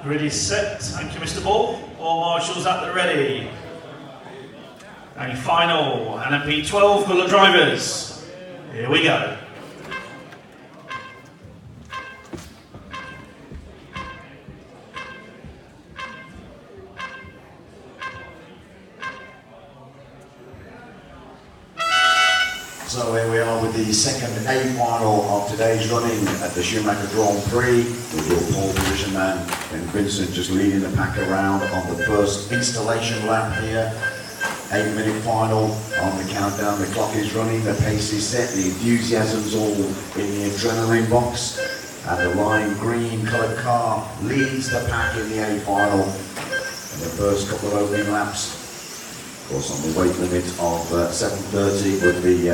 Grid is set. Thank you, Mr. Ball. All marshals at the ready. And final, LMP12 colour drivers. Here we go. So here we are with the second A final of today's running at the Schumacher Grand Prix, with your pole position man, Ben Vincent, just leading the pack around on the first installation lap here. 8-minute final on the countdown. The clock is running, the pace is set, the enthusiasm's all in the adrenaline box, and the lime green coloured car leads the pack in the A final in the first couple of opening laps. Of course, on the weight limit of 730 with the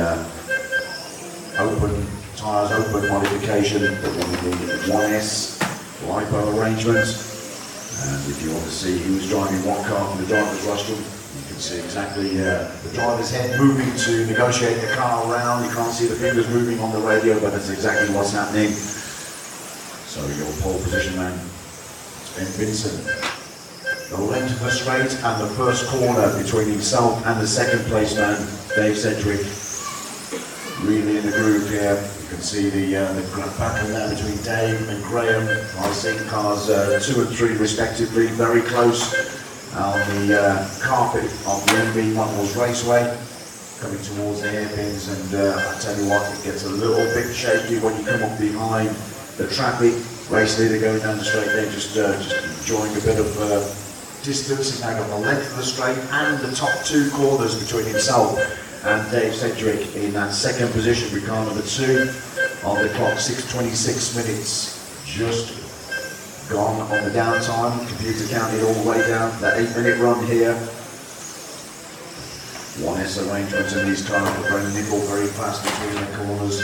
open tyres, open modification, but then the 1S LiPo arrangement. And if you want to see who's driving what car from the driver's rostrum, you can see exactly the driver's head moving to negotiate the car around. You can't see the fingers moving on the radio, but that's exactly what's happening. So your pole position man, it's Ben Vincent. The length of the straight and the first corner between himself and the second place man, Dave Sedgwick, really in the groove here. You can see the battle now between Dave and Graham. Racing cars 2 and 3 respectively, very close on the carpet of the LMP12 Raceway, coming towards the hairpins, and I tell you what, it gets a little bit shaky when you come up behind the traffic. Race leader going down the straight there, just enjoying a bit of distance. He's now got the length of the straight and the top 2 corners between himself and Dave Sedgwick in that second position with car number 2 on the clock. 6:26 minutes just gone on the downtime. Computer counted all the way down. That 8-minute run here. 1S arrangement in these cars for Brendan Nicol, very fast between the corners.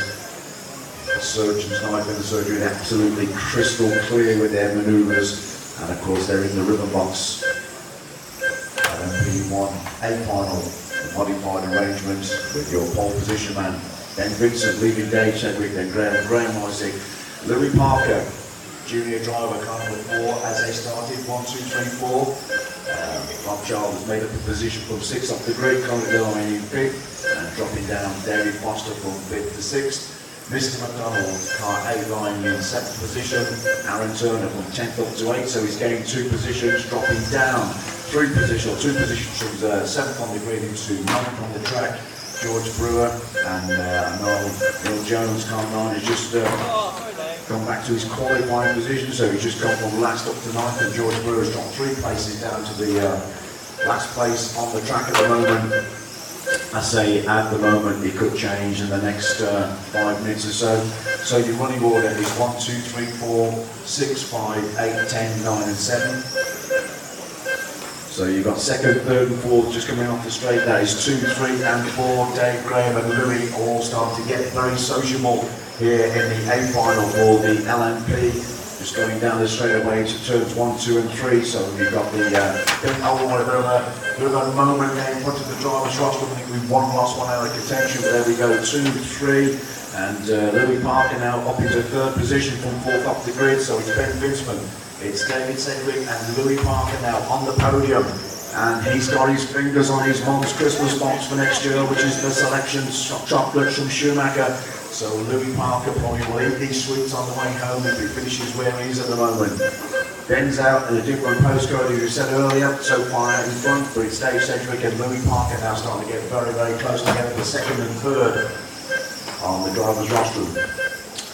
The surgeon's knife in the surgery, absolutely crystal clear with their manoeuvres. And of course they're in the rhythm box. LMP1 A final, the modified arrangement with your pole position man, Ben Vincent leading Dave Sedgwick, then Graham Isaac, Louis Parker, junior driver, car number 4 as they started, 1, 2, 3, 4. Rob Child has made up a position from 6th off the grid, Conor Dillon in 5th, and dropping down David Foster from 5th to 6th. Mr. McDonald, car 8 lying in 7th position. Aaron Turner from 10th up to 8th, so he's gaining 2 positions, dropping down 2 positions from 7th on the grid into 9th on the track. George Brewer and Neil Jones, car 9, has just gone back to his qualifying position, so he's just gone from last up to 9th, and George Brewer has dropped 3 places down to the last place on the track at the moment. I say at the moment, it could change in the next 5 minutes or so. So your running order is 1, 2, 3, 4, 6, 5, 8, 10, 9 and 7. So you've got 2nd, 3rd and 4th just coming off the straight. That is 2, 3 and 4. Dave, Graham and Louis all starting to get very sociable here in the A final for the LMP. Just going down the straightaway to turns 1, 2 and 3, so we've got the bit of a moment there in front of the driver's rostrum. I think we've lost one out of contention, but there we go, 2, 3, and Louis Parker now up into 3rd position from 4th off the grid, so it's Ben Vincent, it's David Sedgwick and Louis Parker now on the podium, and he's got his fingers on his mom's Christmas box for next year, which is the selection chocolates from Schumacher. So Louis Parker probably will eat these sweets on the way home if he finishes where he is at the moment. Ben's out in a different postcode, as you said earlier, so far out in front, but it's Dave Sedgwick and Louis Parker now starting to get very, very close together for 2nd and 3rd on the driver's rostrum.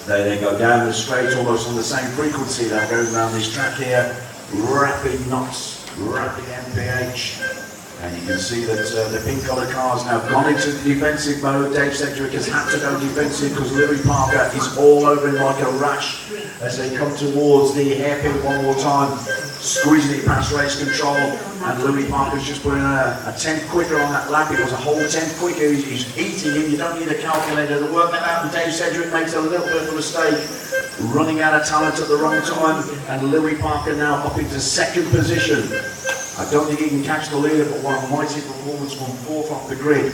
There they go down the straight, almost on the same frequency now, going around this track here. Rapid knots, rapid MPH. And you can see that the pink coloured car's now gone into defensive mode. Dave Sedgwick has had to go defensive because Louis Parker is all over him like a rash as they come towards the hairpin one more time, squeezing it past race control. And Louis Parker's just putting a 10th quicker on that lap. It was a whole 10th quicker. He's eating him. You don't need a calculator to work that out. And Dave Sedgwick makes a little bit of a mistake, running out of talent at the wrong time. And Louis Parker now up into 2nd position. I don't think he can catch the leader, but what a mighty performance from 4th off the grid.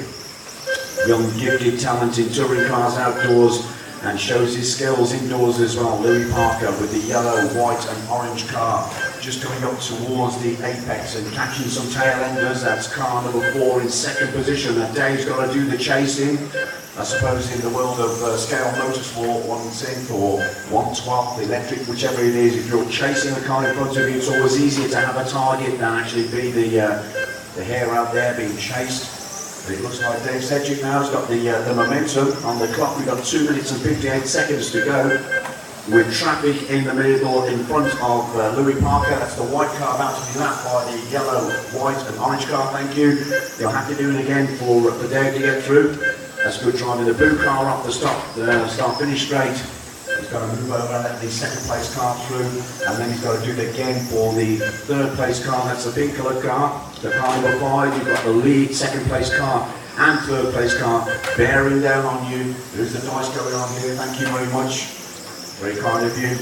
Young, gifted, talented touring cars outdoors and shows his skills indoors as well. Louis Parker with the yellow, white and orange car, just coming up towards the apex and catching some tail enders. That's car number 4 in second position. And Dave's got to do the chasing. I suppose in the world of scale motorsport, 1/10 or 1/12 electric, whichever it is, if you're chasing a car in front of you, it's always easier to have a target than actually be the hare out there being chased. But it looks like Dave Sedgwick now has got the momentum on the clock. We've got 2 minutes and 58 seconds to go, with traffic in the middle in front of Louis Parker. That's the white car about to be lapped by the yellow, white and orange car. Thank you. You'll have to do it again for Dave to get through. That's good driving. The blue car up the start finish straight. He's got to move over and let the second place car through, and then he's got to do it again for the third place car. That's the pink coloured car. The car number 5, you've got the lead second place car and third place car bearing down on you. There's the dice going on here. Thank you very much. Very kind of you.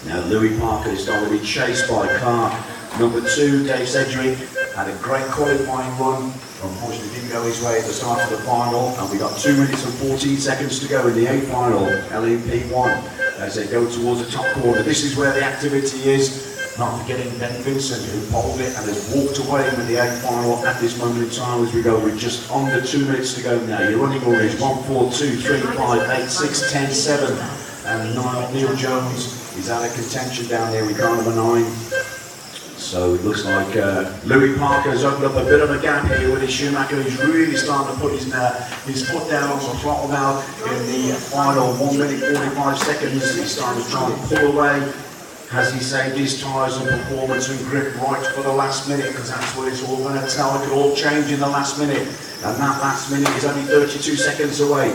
Now Louis Parker is starting to be chased by car number 2, Dave Sedgwick. Had a great qualifying run. Unfortunately didn't go his way at the start of the final, and we got 2 minutes and 14 seconds to go in the A final, LMP1, as they go towards the top corner. This is where the activity is. Not forgetting Ben Vincent, who polled it and has walked away with the A final at this moment in time as we go with just under 2 minutes to go now. Your running order is 1, 4, 2, 3, 5, 8, 6, 10, 7 and 9. Neil Jones is out of contention down there with car number 9. So it looks like Louis Parker has opened up a bit of a gap here with his Schumacher. He's really starting to put his foot down on the throttle now in the final 1 minute 45 seconds. He's starting to try and pull away. Has he saved his tyres and performance and grip right for the last minute? Because that's what it's all going to tell. It could all change in the last minute. And that last minute is only 32 seconds away.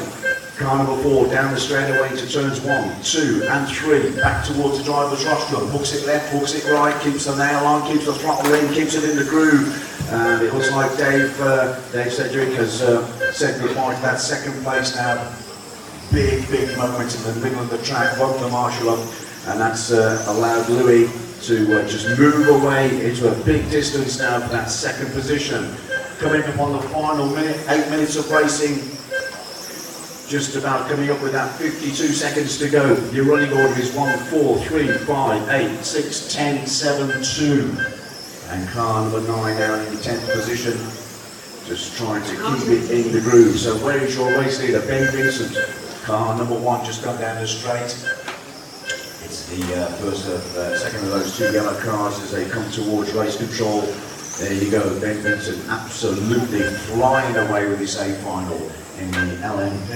Car number 4 down the straightaway into turns 1, 2 and 3, back towards the driver's rostrum, hooks it left, hooks it right, keeps the nail on, keeps the throttle in, keeps it in the groove. And it looks like Dave Sedgwick has said goodbye to that second place now. Big moment in the middle of the track, won't the marshal up, and that's allowed Louis to just move away into a big distance now for that second position. Coming up on the final minute, 8 minutes of racing. Just about coming up with that 52 seconds to go. Your running order is 1, 4, 3, 5, 8, 6, 10, 7, 2. And car number 9 now in the 10th position. Just trying to keep it in the groove. So where is your race leader? Ben Vincent. Car number 1 just got down the straight. It's the second of those 2 yellow cars as they come towards race control. There you go, Ben Vincent absolutely flying away with his A final in the LMP.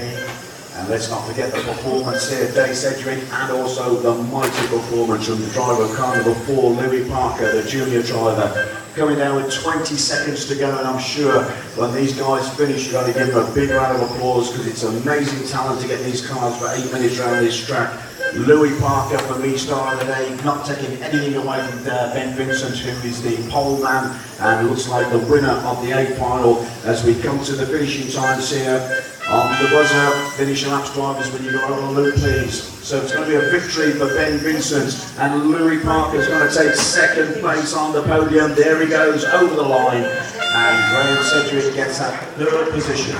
And let's not forget the performance here, Dave Sedgwick, and also the mighty performance from the driver of car number 4, Louis Parker, the junior driver, coming down with 20 seconds to go. And I'm sure when these guys finish, you've got to give them a big round of applause, because it's amazing talent to get these cars for 8 minutes around this track. Louis Parker, for me, star of the day, not taking anything away from Ben Vincent, who is the pole man and looks like the winner of the A final as we come to the finishing times here. On the buzzer, finish your laps, drivers, when you go over the loop, please. So it's going to be a victory for Ben Vincent, and Louis Parker is going to take second place on the podium. There he goes over the line, and Graham Sedgwick gets that third position.